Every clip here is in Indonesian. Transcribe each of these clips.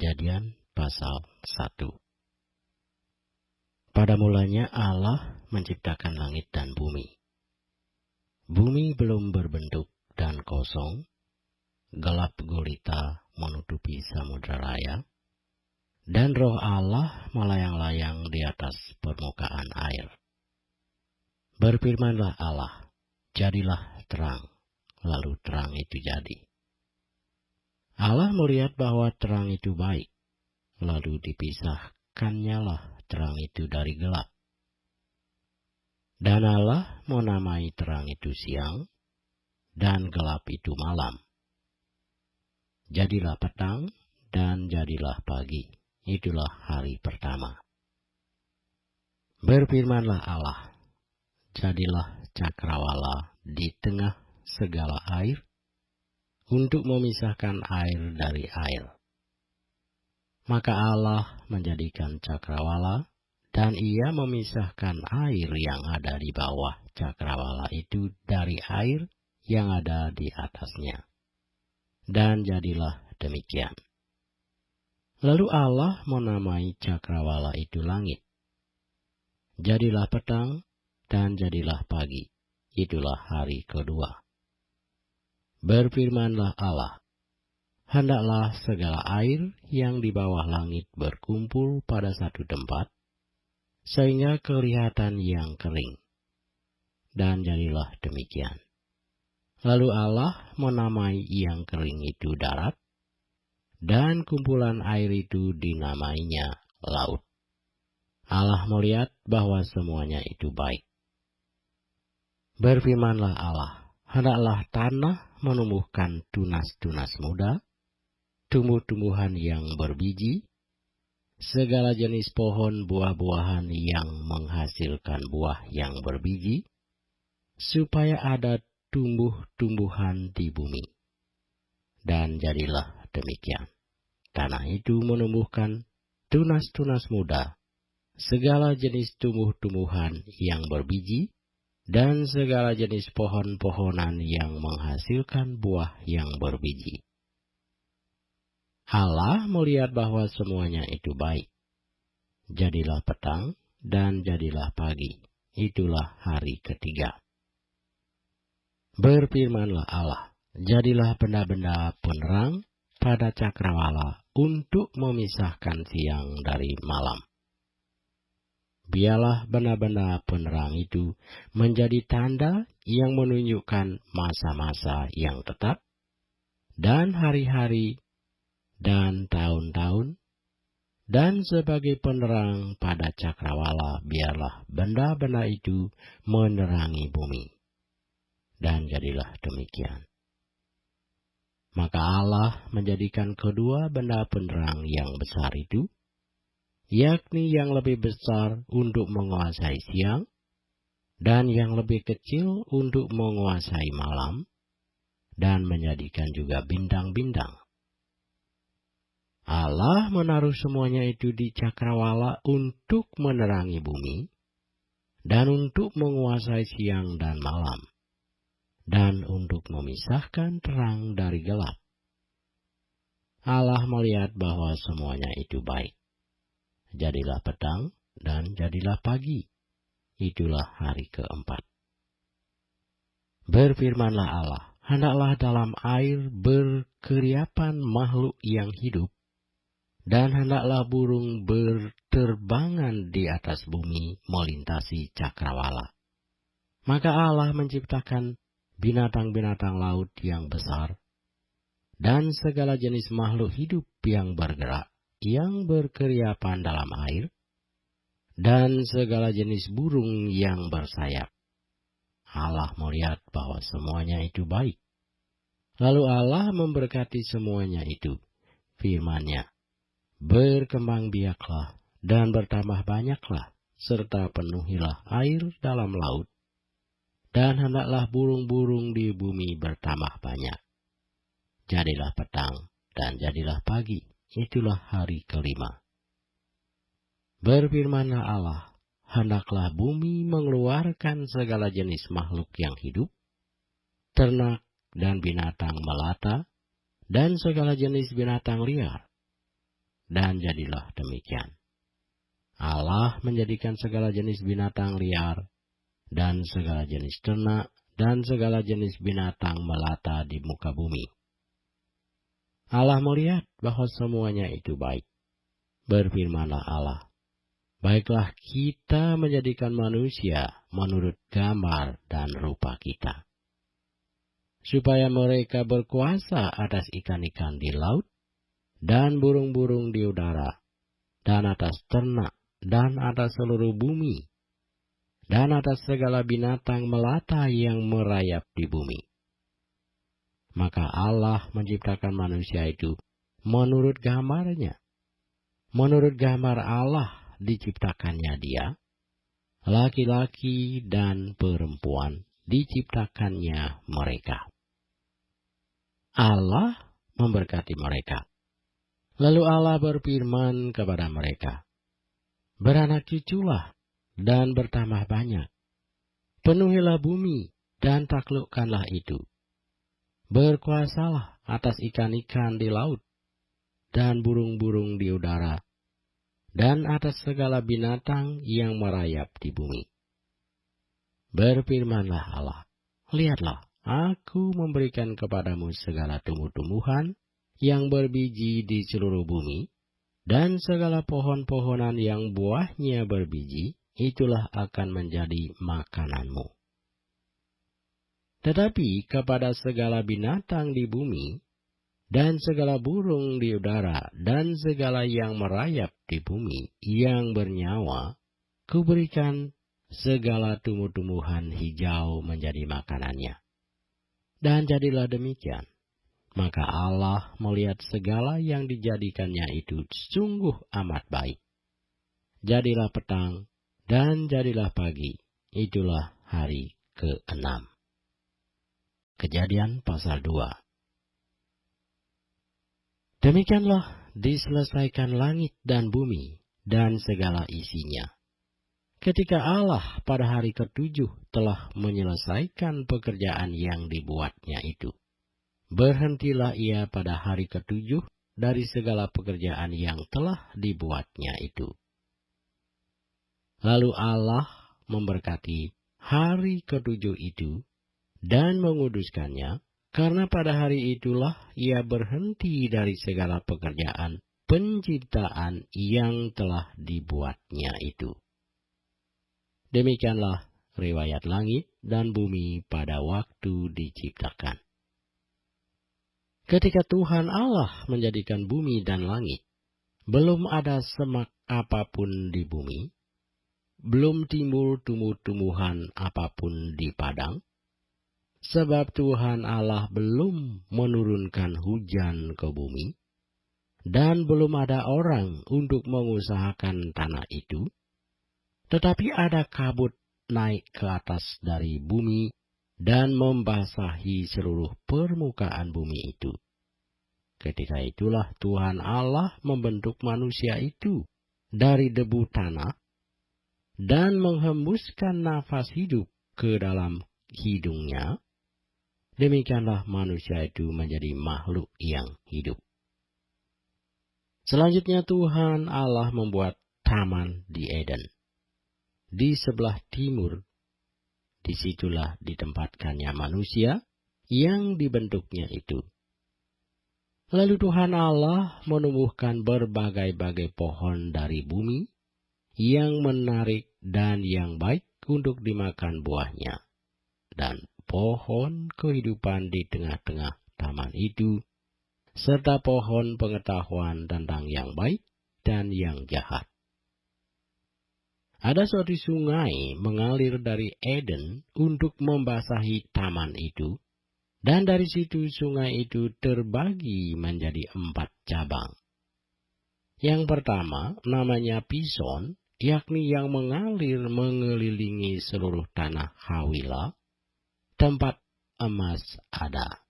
Kejadian pasal 1. Pada mulanya Allah menciptakan langit dan bumi. Bumi belum berbentuk dan kosong, gelap gulita menutupi samudra raya, dan roh Allah melayang-layang di atas permukaan air. Berfirmanlah Allah, jadilah terang, lalu terang itu jadi. Allah melihat bahwa terang itu baik, lalu dipisahkannyalah terang itu dari gelap. Dan Allah menamai terang itu siang, dan gelap itu malam. Jadilah petang, dan jadilah pagi. Itulah hari pertama. Berfirmanlah Allah, jadilah cakrawala di tengah segala air, untuk memisahkan air dari air. Maka Allah menjadikan cakrawala, dan ia memisahkan air yang ada di bawah cakrawala itu dari air yang ada di atasnya. Dan jadilah demikian. Lalu Allah menamai cakrawala itu langit. Jadilah petang, dan jadilah pagi. Itulah hari kedua. Berfirmanlah Allah, hendaklah segala air yang di bawah langit berkumpul pada satu tempat, sehingga kelihatan yang kering. Dan jadilah demikian. Lalu Allah menamai yang kering itu darat, dan kumpulan air itu dinamainya laut. Allah melihat bahwa semuanya itu baik. Berfirmanlah Allah, hendaklah tanah menumbuhkan tunas-tunas muda, tumbuh-tumbuhan yang berbiji, segala jenis pohon buah-buahan yang menghasilkan buah yang berbiji, supaya ada tumbuh-tumbuhan di bumi. Dan jadilah demikian. Tanah itu menumbuhkan tunas-tunas muda, segala jenis tumbuh-tumbuhan yang berbiji, dan segala jenis pohon-pohonan yang menghasilkan buah yang berbiji. Allah melihat bahwa semuanya itu baik. Jadilah petang, dan jadilah pagi. Itulah hari ketiga. Berfirmanlah Allah, jadilah benda-benda penerang pada cakrawala untuk memisahkan siang dari malam. Biarlah benda-benda penerang itu menjadi tanda yang menunjukkan masa-masa yang tetap, dan hari-hari, dan tahun-tahun, dan sebagai penerang pada cakrawala biarlah benda-benda itu menerangi bumi. Dan jadilah demikian. Maka Allah menjadikan kedua benda penerang yang besar itu, yakni yang lebih besar untuk menguasai siang, dan yang lebih kecil untuk menguasai malam, dan menjadikan juga bintang-bintang. Allah menaruh semuanya itu di cakrawala untuk menerangi bumi, dan untuk menguasai siang dan malam, dan untuk memisahkan terang dari gelap. Allah melihat bahwa semuanya itu baik. Jadilah petang, dan jadilah pagi. Itulah hari keempat. Berfirmanlah Allah, hendaklah dalam air berkeriapan makhluk yang hidup, dan hendaklah burung berterbangan di atas bumi melintasi cakrawala. Maka Allah menciptakan binatang-binatang laut yang besar, dan segala jenis makhluk hidup yang bergerak, yang berkeriapan dalam air, dan segala jenis burung yang bersayap. Allah melihat bahwa semuanya itu baik. Lalu Allah memberkati semuanya itu. Firman-Nya, berkembang biaklah dan bertambah banyaklah, serta penuhilah air dalam laut, dan hendaklah burung-burung di bumi bertambah banyak. Jadilah petang, dan jadilah pagi. Itulah hari kelima. Berfirmanlah Allah, hendaklah bumi mengeluarkan segala jenis makhluk yang hidup, ternak dan binatang melata, dan segala jenis binatang liar. dan jadilah demikian. Allah menjadikan segala jenis binatang liar, dan segala jenis ternak, dan segala jenis binatang melata di muka bumi. Allah melihat bahwa semuanya itu baik. Berfirmanlah Allah, baiklah kita menjadikan manusia menurut gambar dan rupa kita, supaya mereka berkuasa atas ikan-ikan di laut, dan burung-burung di udara, dan atas ternak, dan atas seluruh bumi, dan atas segala binatang melata yang merayap di bumi. Maka Allah menciptakan manusia itu menurut gambarnya. Menurut gambar Allah diciptakannya dia, laki-laki dan perempuan diciptakannya mereka. Allah memberkati mereka. Lalu Allah berfirman kepada mereka, beranak cuculah dan bertambah banyak. Penuhilah bumi dan taklukkanlah itu. Berkuasalah atas ikan-ikan di laut dan burung-burung di udara, dan atas segala binatang yang merayap di bumi. Berfirmanlah Allah, lihatlah, aku memberikan kepadamu segala tumbuh-tumbuhan yang berbiji di seluruh bumi, dan segala pohon-pohonan yang buahnya berbiji, itulah akan menjadi makananmu. Tetapi kepada segala binatang di bumi, dan segala burung di udara, dan segala yang merayap di bumi yang bernyawa, kuberikan segala tumbuh-tumbuhan hijau menjadi makanannya. Dan jadilah demikian. Maka Allah melihat segala yang dijadikannya itu sungguh amat baik. Jadilah petang, dan jadilah pagi. Itulah hari ke-6. Kejadian pasal 2. Demikianlah diselesaikan langit dan bumi dan segala isinya. Ketika Allah pada hari ke-7 telah menyelesaikan pekerjaan yang dibuatnya itu, berhentilah ia pada hari ke-7 dari segala pekerjaan yang telah dibuatnya itu. Lalu Allah memberkati hari ke-7 itu dan menguduskannya, karena pada hari itulah ia berhenti dari segala pekerjaan penciptaan yang telah dibuatnya itu. Demikianlah riwayat langit dan bumi pada waktu diciptakan. Ketika Tuhan Allah menjadikan bumi dan langit, belum ada semak apapun di bumi, belum timbul tumbuh-tumbuhan apapun di padang, sebab Tuhan Allah belum menurunkan hujan ke bumi, dan belum ada orang untuk mengusahakan tanah itu, tetapi ada kabut naik ke atas dari bumi dan membasahi seluruh permukaan bumi itu. Ketika itulah Tuhan Allah membentuk manusia itu dari debu tanah dan menghembuskan nafas hidup ke dalam hidungnya. Demikianlah manusia itu menjadi makhluk yang hidup. Selanjutnya Tuhan Allah membuat taman di Eden. Di sebelah timur, disitulah ditempatkannya manusia yang dibentuknya itu. Lalu Tuhan Allah menumbuhkan berbagai-bagai pohon dari bumi yang menarik dan yang baik untuk dimakan buahnya, dan pohon kehidupan di tengah-tengah taman itu, serta pohon pengetahuan tentang yang baik dan yang jahat. Ada suatu sungai mengalir dari Eden untuk membasahi taman itu, dan dari situ sungai itu terbagi menjadi 4 cabang. Yang pertama namanya Pison, yakni yang mengalir mengelilingi seluruh tanah Hawila, tempat emas ada.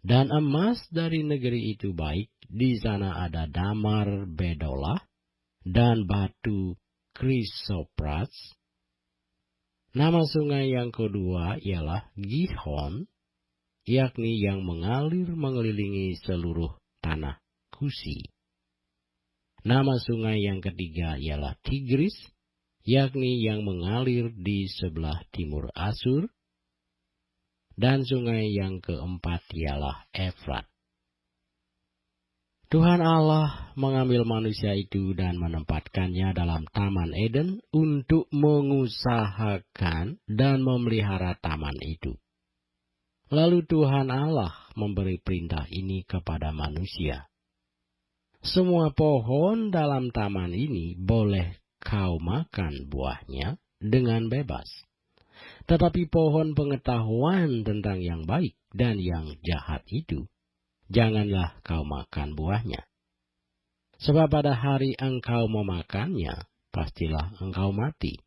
Dan emas dari negeri itu baik, di sana ada damar bedolah dan batu krisopras. Nama sungai yang kedua ialah Gihon, yakni yang mengalir mengelilingi seluruh tanah Kusi. Nama sungai yang ketiga ialah Tigris, yakni yang mengalir di sebelah timur Asur. Dan sungai yang keempat ialah Efrat. Tuhan Allah mengambil manusia itu dan menempatkannya dalam Taman Eden untuk mengusahakan dan memelihara taman itu. Lalu Tuhan Allah memberi perintah ini kepada manusia. Semua pohon dalam taman ini boleh kau makan buahnya dengan bebas. Tetapi pohon pengetahuan tentang yang baik dan yang jahat itu, janganlah kau makan buahnya. Sebab pada hari engkau memakannya, pastilah engkau mati.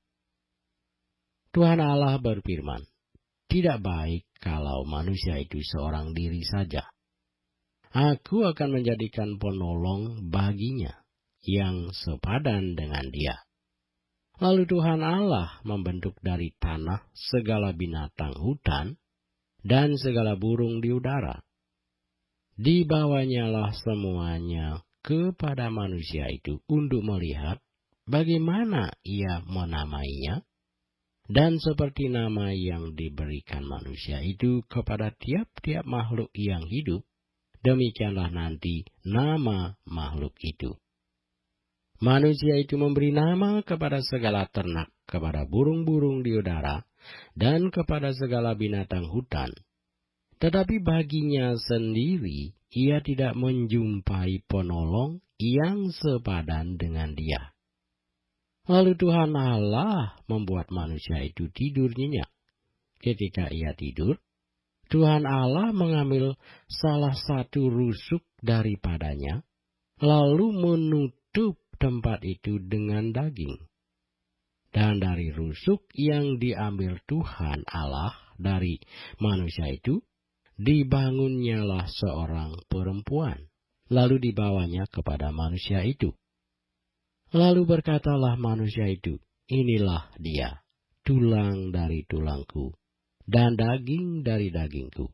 Tuhan Allah berfirman, tidak baik kalau manusia itu seorang diri saja. Aku akan menjadikan penolong baginya, yang sepadan dengan dia. Lalu Tuhan Allah membentuk dari tanah segala binatang hutan dan segala burung di udara. Dibawanyalah semuanya kepada manusia itu untuk melihat bagaimana ia menamainya, dan seperti nama yang diberikan manusia itu kepada tiap-tiap makhluk yang hidup, demikianlah nanti nama makhluk itu. Manusia itu memberi nama kepada segala ternak, kepada burung-burung di udara, dan kepada segala binatang hutan. Tetapi baginya sendiri, ia tidak menjumpai penolong yang sepadan dengan dia. Lalu Tuhan Allah membuat manusia itu tidur nyenyak. Ketika ia tidur, Tuhan Allah mengambil salah satu rusuk daripadanya, lalu menutup tempat itu dengan daging. Dan dari rusuk yang diambil Tuhan Allah dari manusia itu, dibangunnyalah seorang perempuan, lalu dibawanya kepada manusia itu. Lalu berkatalah manusia itu, inilah dia, tulang dari tulangku, dan daging dari dagingku.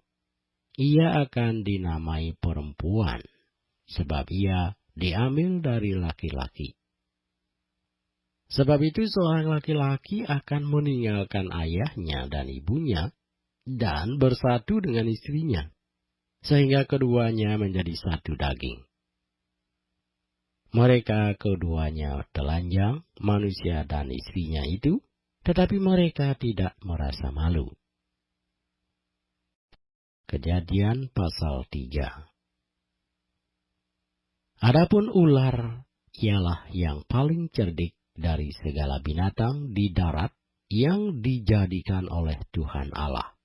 Ia akan dinamai perempuan, sebab ia diambil dari laki-laki. Sebab itu seorang laki-laki akan meninggalkan ayahnya dan ibunya, dan bersatu dengan istrinya, sehingga keduanya menjadi satu daging. Mereka keduanya telanjang, manusia dan istrinya itu, tetapi mereka tidak merasa malu. Kejadian pasal 3. Adapun ular ialah yang paling cerdik dari segala binatang di darat yang dijadikan oleh Tuhan Allah.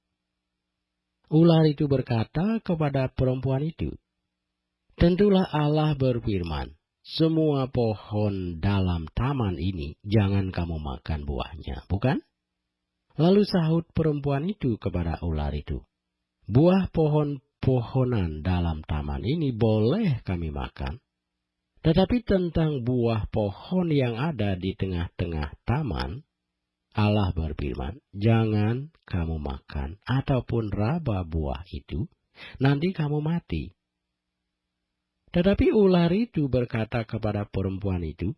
Ular itu berkata kepada perempuan itu, tentulah Allah berfirman, semua pohon dalam taman ini jangan kamu makan buahnya, bukan? Lalu sahut perempuan itu kepada ular itu, buah pohon-pohonan dalam taman ini boleh kami makan, tetapi tentang buah pohon yang ada di tengah-tengah taman, Allah berfirman, jangan kamu makan ataupun raba buah itu, nanti kamu mati. Tetapi ular itu berkata kepada perempuan itu,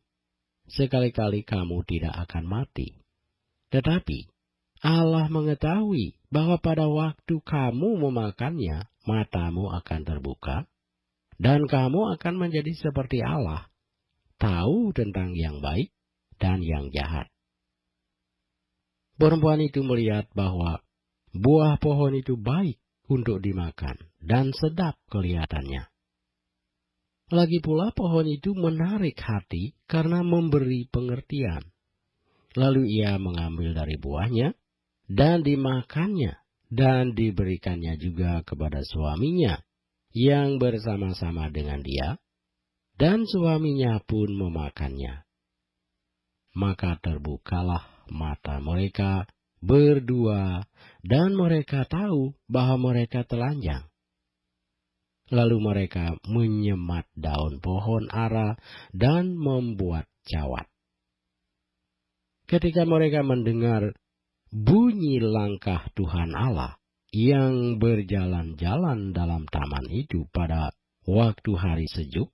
sekali-kali kamu tidak akan mati. Tetapi Allah mengetahui bahwa pada waktu kamu memakannya, matamu akan terbuka, dan kamu akan menjadi seperti Allah, tahu tentang yang baik dan yang jahat. Perempuan itu melihat bahwa buah pohon itu baik untuk dimakan dan sedap kelihatannya. Lagi pula pohon itu menarik hati karena memberi pengertian. Lalu ia mengambil dari buahnya dan dimakannya dan diberikannya juga kepada suaminya yang bersama-sama dengan dia, dan suaminya pun memakannya. Maka terbukalah mata mereka berdua, dan mereka tahu bahwa mereka telanjang. Lalu mereka menyemat daun pohon ara dan membuat cawat. Ketika mereka mendengar bunyi langkah Tuhan Allah yang berjalan-jalan dalam taman itu pada waktu hari sejuk,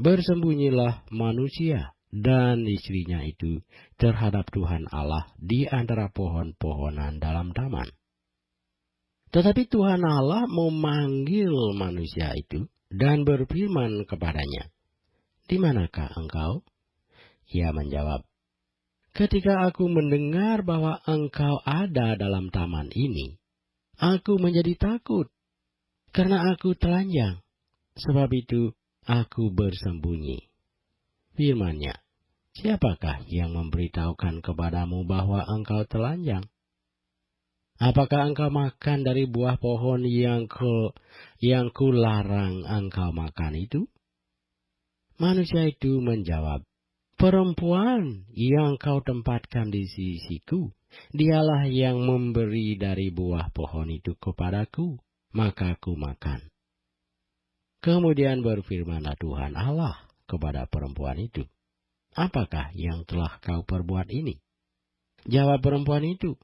bersembunyilah manusia dan istrinya itu terhadap Tuhan Allah di antara pohon-pohonan dalam taman. Tetapi Tuhan Allah memanggil manusia itu dan berfirman kepadanya, "Di manakah engkau?" Ia menjawab, "Ketika aku mendengar bahwa engkau ada dalam taman ini, aku menjadi takut, karena aku telanjang. Sebab itu aku bersembunyi." Firman-Nya, "Siapakah yang memberitahukan kepadamu bahwa engkau telanjang? Apakah engkau makan dari buah pohon yang kularang engkau makan itu?" Manusia itu menjawab, "Perempuan yang kau tempatkan di sisiku, dialah yang memberi dari buah pohon itu kepadaku, maka aku makan." Kemudian berfirmanlah Tuhan Allah kepada perempuan itu, "Apakah yang telah kau perbuat ini?" Jawab perempuan itu,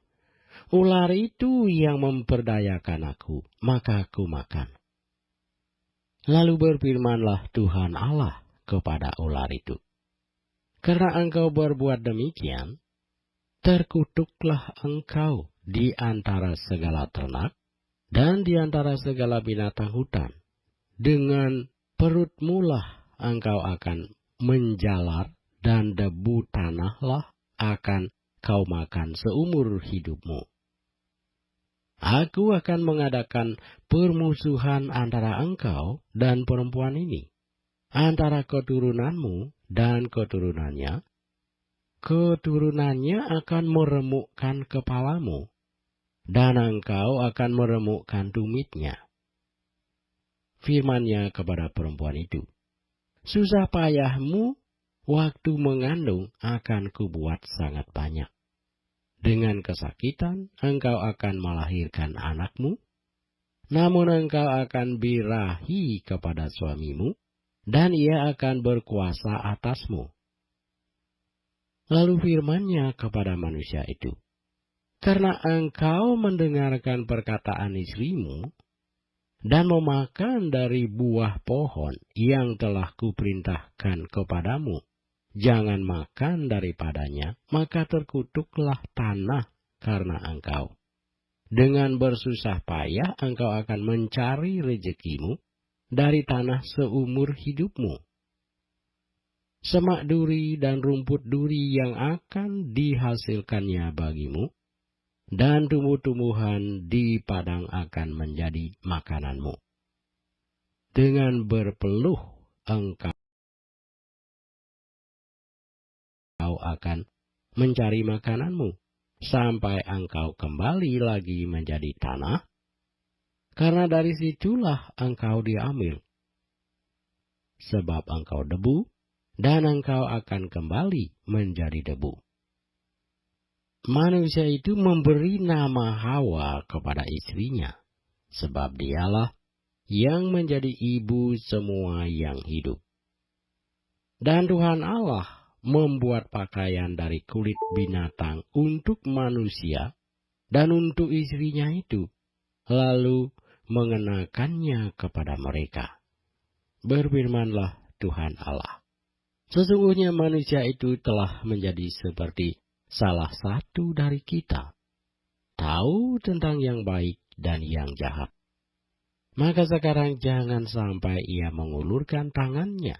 "Ular itu yang memperdayakan aku, maka aku makan." Lalu berfirmanlah Tuhan Allah kepada ular itu, "Karena engkau berbuat demikian, terkutuklah engkau di antara segala ternak dan di antara segala binatang hutan. Dengan perutmu lah engkau akan menjalar, dan debu tanahlah akan kau makan seumur hidupmu. Aku akan mengadakan permusuhan antara engkau dan perempuan ini, antara keturunanmu dan keturunannya. Keturunannya akan meremukkan kepalamu, dan engkau akan meremukkan tumitnya." Firman-Nya kepada perempuan itu, "Susah payahmu waktu mengandung akan kubuat sangat banyak. Dengan kesakitan engkau akan melahirkan anakmu, namun engkau akan birahi kepada suamimu, dan ia akan berkuasa atasmu." Lalu firman-Nya kepada manusia itu, "Karena engkau mendengarkan perkataan istrimu, dan memakan dari buah pohon yang telah kuperintahkan kepadamu, jangan makan daripadanya, maka terkutuklah tanah karena engkau. Dengan bersusah payah engkau akan mencari rezekimu dari tanah seumur hidupmu. Semak duri dan rumput duri yang akan dihasilkannya bagimu, dan tumbuh-tumbuhan di padang akan menjadi makananmu. Dengan berpeluh engkau akan mencari makananmu, sampai engkau kembali lagi menjadi tanah, karena dari situlah engkau diambil. Sebab engkau debu, dan engkau akan kembali menjadi debu." Manusia itu memberi nama Hawa kepada istrinya, sebab dialah yang menjadi ibu semua yang hidup. Dan Tuhan Allah membuat pakaian dari kulit binatang untuk manusia dan untuk istrinya itu, lalu mengenakannya kepada mereka. Berfirmanlah Tuhan Allah, "Sesungguhnya manusia itu telah menjadi seperti salah satu dari kita, tahu tentang yang baik dan yang jahat. Maka sekarang jangan sampai ia mengulurkan tangannya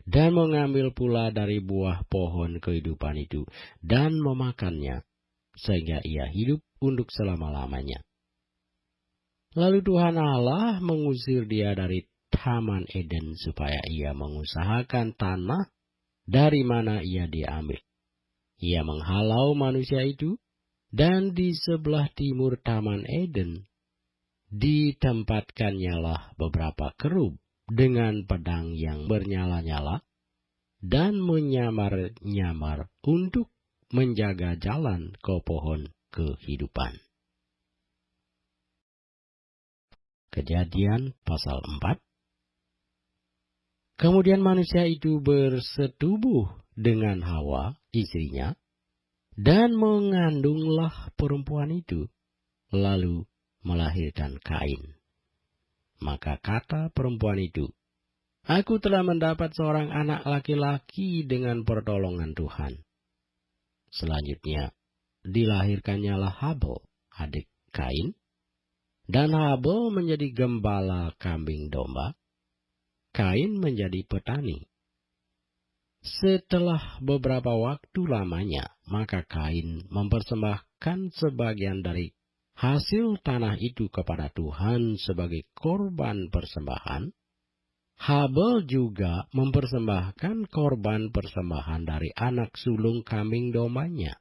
dan mengambil pula dari buah pohon kehidupan itu dan memakannya, sehingga ia hidup untuk selama-lamanya." Lalu Tuhan Allah mengusir dia dari Taman Eden supaya ia mengusahakan tanah dari mana ia diambil. Ia menghalau manusia itu, dan di sebelah timur Taman Eden ditempatkannya beberapa kerub dengan pedang yang bernyala-nyala dan menyamar-nyamar untuk menjaga jalan ke pohon kehidupan. Kejadian pasal 4. Kemudian manusia itu bersetubuh dengan Hawa, istrinya, dan mengandunglah perempuan itu, lalu melahirkan Kain. Maka kata perempuan itu, Aku telah mendapat seorang anak laki-laki dengan pertolongan Tuhan. Selanjutnya, dilahirkannyalah Habel, adik Kain, dan Habel menjadi gembala kambing domba, Kain menjadi petani. Setelah beberapa waktu lamanya, maka Kain mempersembahkan sebagian dari hasil tanah itu kepada Tuhan sebagai korban persembahan. Habel juga mempersembahkan korban persembahan dari anak sulung kambing dombanya,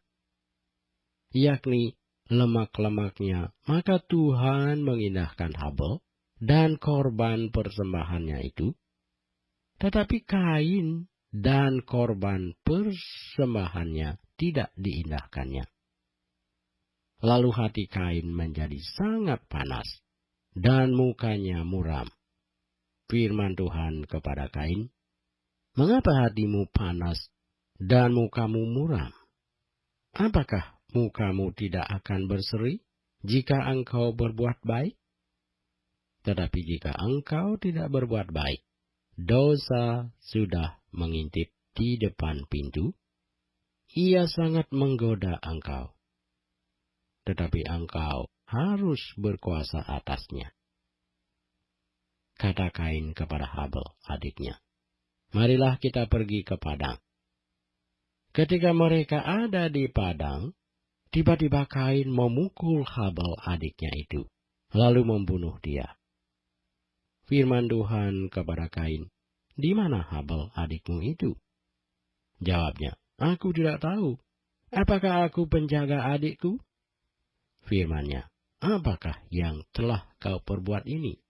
yakni lemak-lemaknya. Maka Tuhan mengindahkan Habel dan korban persembahannya itu, tetapi Kain dan korban persembahannya tidak diindahkannya. Lalu hati Kain menjadi sangat panas, dan mukanya muram. Firman Tuhan kepada Kain, "Mengapa hatimu panas dan mukamu muram? Apakah mukamu tidak akan berseri jika engkau berbuat baik? Tetapi jika engkau tidak berbuat baik, dosa sudah mengintip di depan pintu. Ia sangat menggoda engkau, tetapi engkau harus berkuasa atasnya." Kata Kain kepada Habel, adiknya, "Marilah kita pergi ke padang." Ketika mereka ada di padang, tiba-tiba Kain memukul Habel adiknya itu, lalu membunuh dia. Firman Tuhan kepada Kain, "Di mana Habel adikmu itu?" Jawabnya, "Aku tidak tahu. Apakah aku penjaga adikku?" Firman-Nya, "Apakah yang telah kau perbuat ini?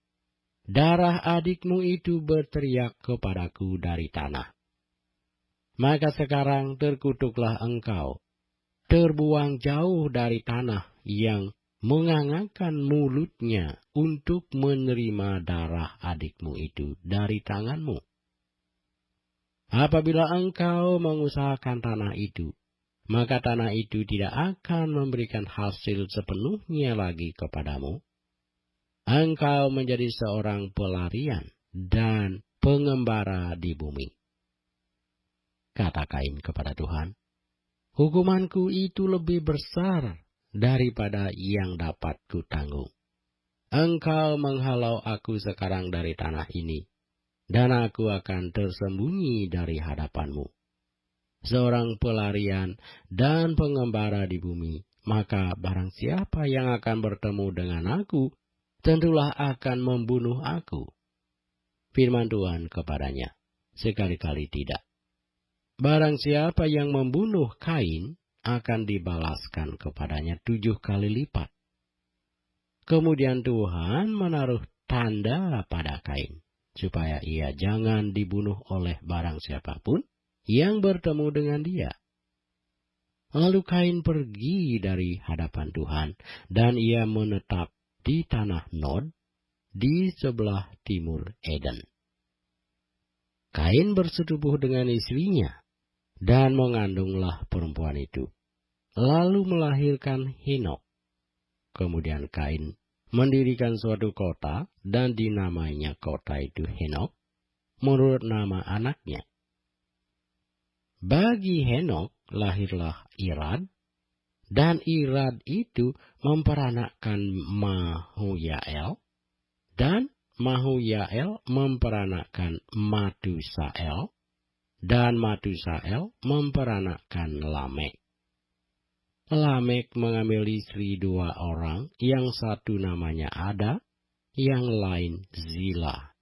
Darah adikmu itu berteriak kepadaku dari tanah. Maka sekarang terkutuklah engkau, terbuang jauh dari tanah yang mengangangkan mulutnya untuk menerima darah adikmu itu dari tanganmu. Apabila engkau mengusahakan tanah itu, maka tanah itu tidak akan memberikan hasil sepenuhnya lagi kepadamu. Engkau menjadi seorang pelarian dan pengembara di bumi." Kata Kain kepada Tuhan, "Hukumanku itu lebih besar daripada yang dapat kutanggung. Engkau menghalau aku sekarang dari tanah ini, dan aku akan tersembunyi dari hadapanmu. Seorang pelarian dan pengembara di bumi, maka barang siapa yang akan bertemu dengan aku, tentulah akan membunuh aku." Firman Tuhan kepadanya, "Sekali-kali tidak. Barang siapa yang membunuh Kain, akan dibalaskan kepadanya 7 kali lipat." Kemudian Tuhan menaruh tanda pada Kain, supaya ia jangan dibunuh oleh barang siapapun yang bertemu dengan dia. Lalu Kain pergi dari hadapan Tuhan, dan ia menetap di tanah Nod, di sebelah timur Eden. Kain bersetubuh dengan istrinya, dan mengandunglah perempuan itu, lalu melahirkan Henok. Kemudian Kain mendirikan suatu kota, dan dinamainya kota itu Henok, menurut nama anaknya. Bagi Henok lahirlah Irad, dan Irad itu memperanakkan Mahuyael, dan Mahuyael memperanakkan Matusael, dan Matusael memperanakkan Lamek. Lamek mengambil istri 2 orang, yang satu namanya Ada, yang lain Zila.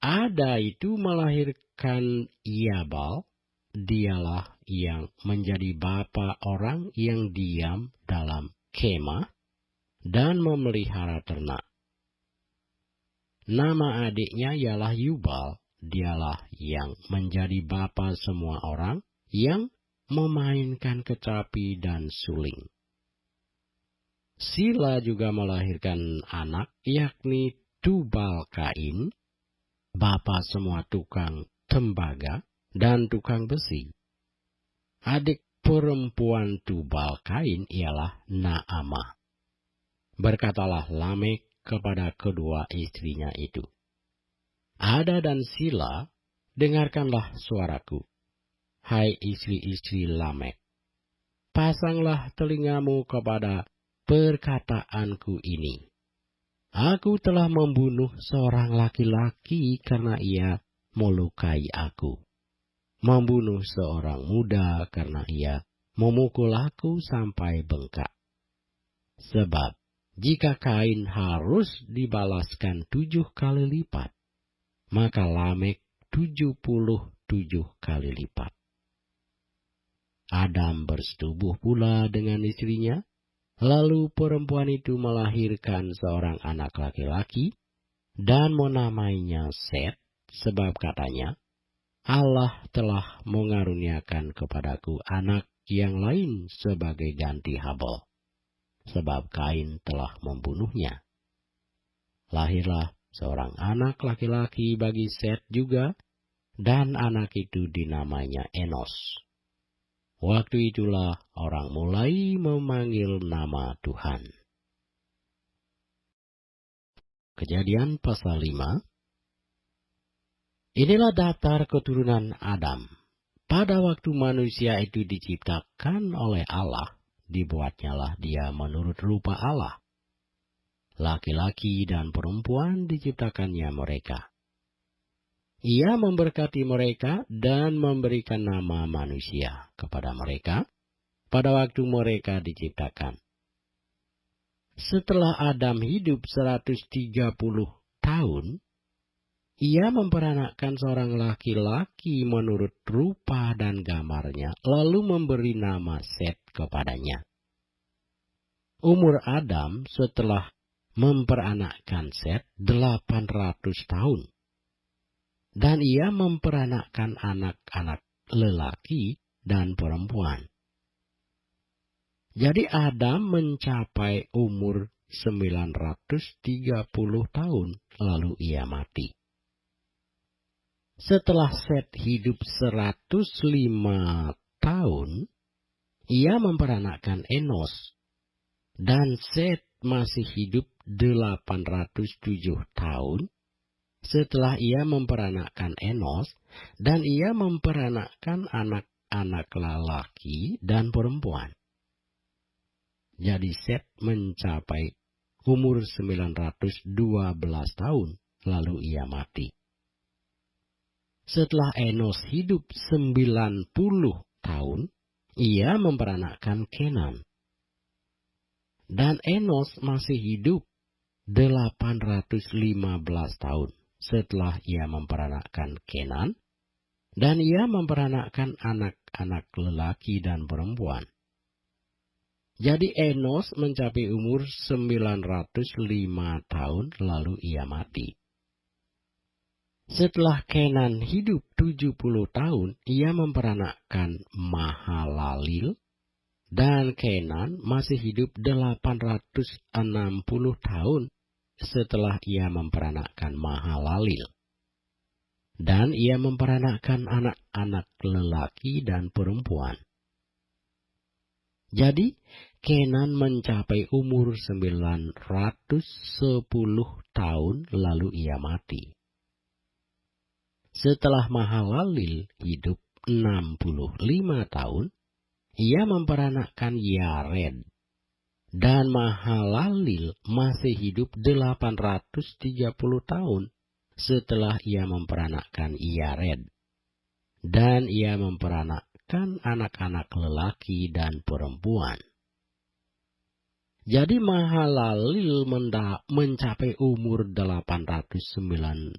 Ada itu melahirkan Yabal, dialah yang menjadi bapa orang yang diam dalam kemah dan memelihara ternak. Nama adiknya ialah Yubal, dialah yang menjadi bapa semua orang yang memainkan kecapi dan suling. Sila juga melahirkan anak, yakni Tubal Kain, bapa semua tukang tembaga dan tukang besi. Adik perempuan Tubal Kain ialah Naamah. Berkatalah Lamek kepada kedua istrinya itu, Ada dan Sila, dengarkanlah suaraku. Hai istri-istri Lamek, pasanglah telingamu kepada perkataanku ini. Aku telah membunuh seorang laki-laki karena ia melukai aku. Membunuh seorang muda karena ia memukul aku sampai bengkak. Sebab jika Kain harus dibalaskan 7 kali lipat, maka Lamek 77 kali lipat. Adam bersetubuh pula dengan istrinya, lalu perempuan itu melahirkan seorang anak laki-laki dan menamainya Set, sebab katanya, Allah telah mengaruniakan kepadaku anak yang lain sebagai ganti Habel, sebab Kain telah membunuhnya. Lahirlah seorang anak laki-laki bagi Set juga, dan anak itu dinamainya Enos. Waktu itulah orang mulai memanggil nama Tuhan. Kejadian pasal 5. Inilah daftar keturunan Adam. Pada waktu manusia itu diciptakan oleh Allah, dibuatnyalah dia menurut rupa Allah. Laki-laki dan perempuan diciptakannya mereka. Ia memberkati mereka dan memberikan nama manusia kepada mereka pada waktu mereka diciptakan. Setelah Adam hidup 130 tahun, ia memperanakkan seorang laki-laki menurut rupa dan gambarnya, lalu memberi nama Set kepadanya. Umur Adam setelah memperanakkan Set 800 tahun. Dan ia memperanakkan anak-anak lelaki dan perempuan. Jadi Adam mencapai umur 930 tahun, lalu ia mati. Setelah Set hidup 105 tahun, ia memperanakkan Enos. Dan Set masih hidup 807 tahun, setelah ia memperanakkan Enos, dan ia memperanakkan anak-anak lelaki dan perempuan. Jadi Set mencapai umur 912 tahun, lalu ia mati. Setelah Enos hidup 90 tahun, ia memperanakkan Kenan. Dan Enos masih hidup 815 tahun. Setelah ia memperanakkan Kenan, dan ia memperanakkan anak-anak lelaki dan perempuan. Jadi Enos mencapai umur 905 tahun, lalu ia mati. Setelah Kenan hidup 70 tahun, ia memperanakkan Mahalalil, dan Kenan masih hidup 860 tahun, setelah ia memperanakkan Mahalalil. Dan ia memperanakkan anak-anak lelaki dan perempuan. Jadi, Kenan mencapai umur 910 tahun, lalu ia mati. Setelah Mahalalil hidup 65 tahun, ia memperanakkan Yared. Dan Mahalalil masih hidup 830 tahun setelah ia memperanakkan Yared. Dan ia memperanakkan anak-anak lelaki dan perempuan. Jadi Mahalalil mencapai umur 895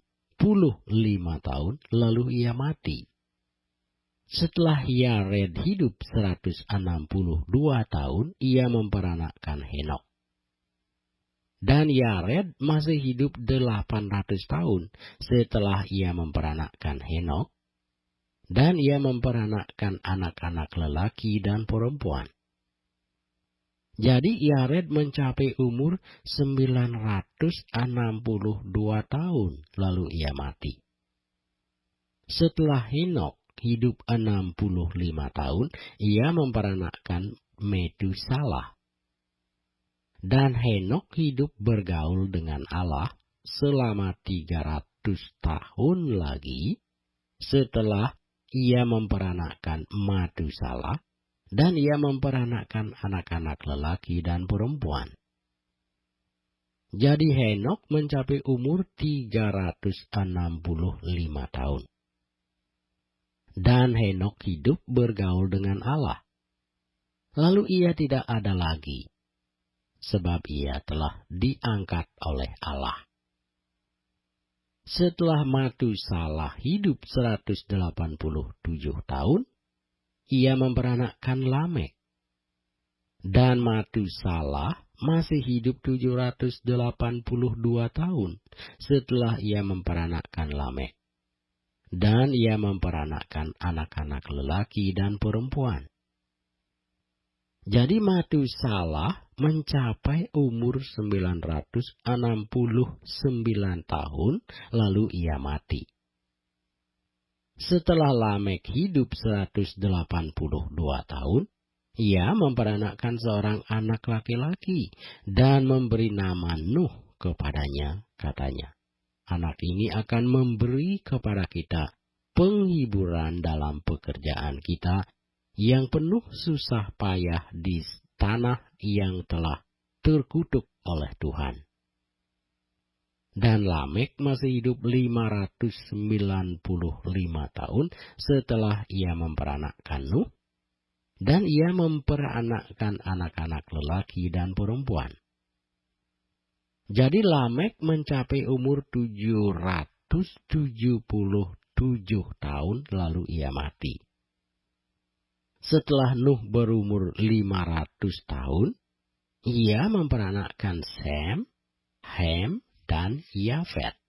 tahun, lalu ia mati. Setelah Yared hidup 162 tahun, ia memperanakkan Henok. Dan Yared masih hidup 800 tahun setelah ia memperanakkan Henok. Dan ia memperanakkan anak-anak lelaki dan perempuan. Jadi Yared mencapai umur 962 tahun, lalu ia mati. Setelah Henok hidup 65 tahun, ia memperanakkan Metusalah. Dan Henok hidup bergaul dengan Allah selama 300 tahun lagi setelah ia memperanakkan Matusalah, dan ia memperanakkan anak-anak lelaki dan perempuan. Jadi Henokh mencapai umur 365 tahun. Dan Henokh hidup bergaul dengan Allah. Lalu ia tidak ada lagi, sebab ia telah diangkat oleh Allah. Setelah Matusalah hidup 187 tahun, ia memperanakkan Lamek. Dan Matusalah masih hidup 782 tahun setelah ia memperanakkan Lamek. Dan ia memperanakkan anak-anak lelaki dan perempuan. Jadi Matusalah mencapai umur 969 tahun, lalu ia mati. Setelah Lamek hidup 182 tahun, ia memperanakkan seorang anak laki-laki dan memberi nama Nuh kepadanya, katanya, "Anak ini akan memberi kepada kita penghiburan dalam pekerjaan kita yang penuh susah payah di tanah yang telah terkutuk oleh Tuhan." Dan Lamek masih hidup 595 tahun setelah ia memperanakkan Nuh, dan ia memperanakkan anak-anak lelaki dan perempuan. Jadi Lamek mencapai umur 777 tahun lalu ia mati. Setelah Nuh berumur 500 tahun, ia memperanakkan Sem, Ham, dan Yafet.